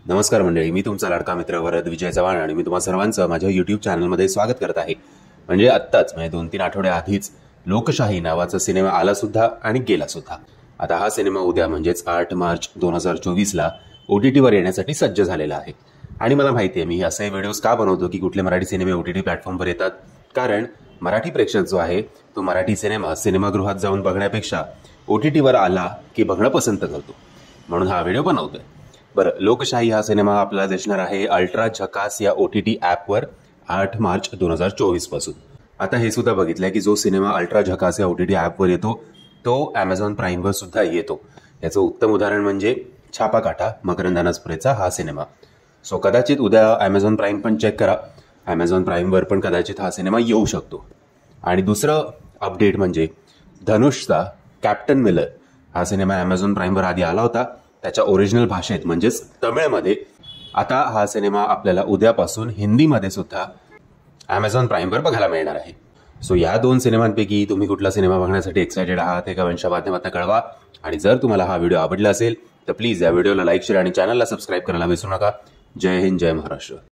नमस्कार मंडळी, मी तुमचा लाडका मित्र वरद विजय चव्हाण आणि मी तुम्हा सर्वांचं माझ्या यूट्यूब चॅनलमध्ये स्वागत करत आहे. म्हणजे आत्ताच म्हणजे 2-3 आठवडे आधीच लोकशाही नावाचा सिनेमा आला सुद्धा आणि गेला सुद्धा. आता हा सिनेमा उद्या म्हणजेच 8 मार्च 2024ला OTTवर येण्यासाठी सज्ज झालेला आहे. आणि मला माहिती आहे मी असे व्हिडिओज का बनवतो की कुठले मराठी सिनेमे OTT प्लॅटफॉर्मवर येतात, कारण मराठी प्रेक्षक जो आहे तो मराठी सिनेमा सिनेमागृहात जाऊन बघण्यापेक्षा OTTवर आला की बघणं पसंत करतो, म्हणून हा व्हिडिओ बनवतोय. बरं, लोकशाही हा सिनेमा आपल्याला दिसणार आहे अल्ट्रा झकास या OTT ॲपवर 8 मार्च 2024 पासून. आता हे सुद्धा बघितलंय की जो सिनेमा अल्ट्रा झकास या OTT ॲपवर येतो तो Amazon प्राईमवर सुद्धा येतो. याचं उत्तम उदाहरण म्हणजे छापाकाटा मकरंद अनासपुरेचा हा सिनेमा. सो कदाचित उद्या Amazon प्राईम पण चेक करा, Amazon प्राईमवर पण कदाचित हा सिनेमा येऊ शकतो. आणि दुसरं अपडेट म्हणजे धनुषचा कॅप्टन मिलर हा सिनेमा Amazon प्राईमवर आधी आला होता त्याच्या ओरिजिनल भाषेत म्हणजेच तमिळमध्ये. आता हा सिनेमा आपल्याला उद्यापासून हिंदीमध्ये सुद्धा Amazon प्राईमवर बघायला मिळणार आहे. सो या 2 सिनेमांपैकी तुम्ही कुठला सिनेमा बघण्यासाठी एक्सायटेड आहात हे कमेंटच्या माध्यमातून कळवा. आणि जर तुम्हाला हा व्हिडिओ आवडला असेल तर प्लीज या व्हिडिओला लाईक, शेअर आणि चॅनलला सबस्क्राईब करायला विसरू नका. जय हिंद, जय महाराष्ट्र.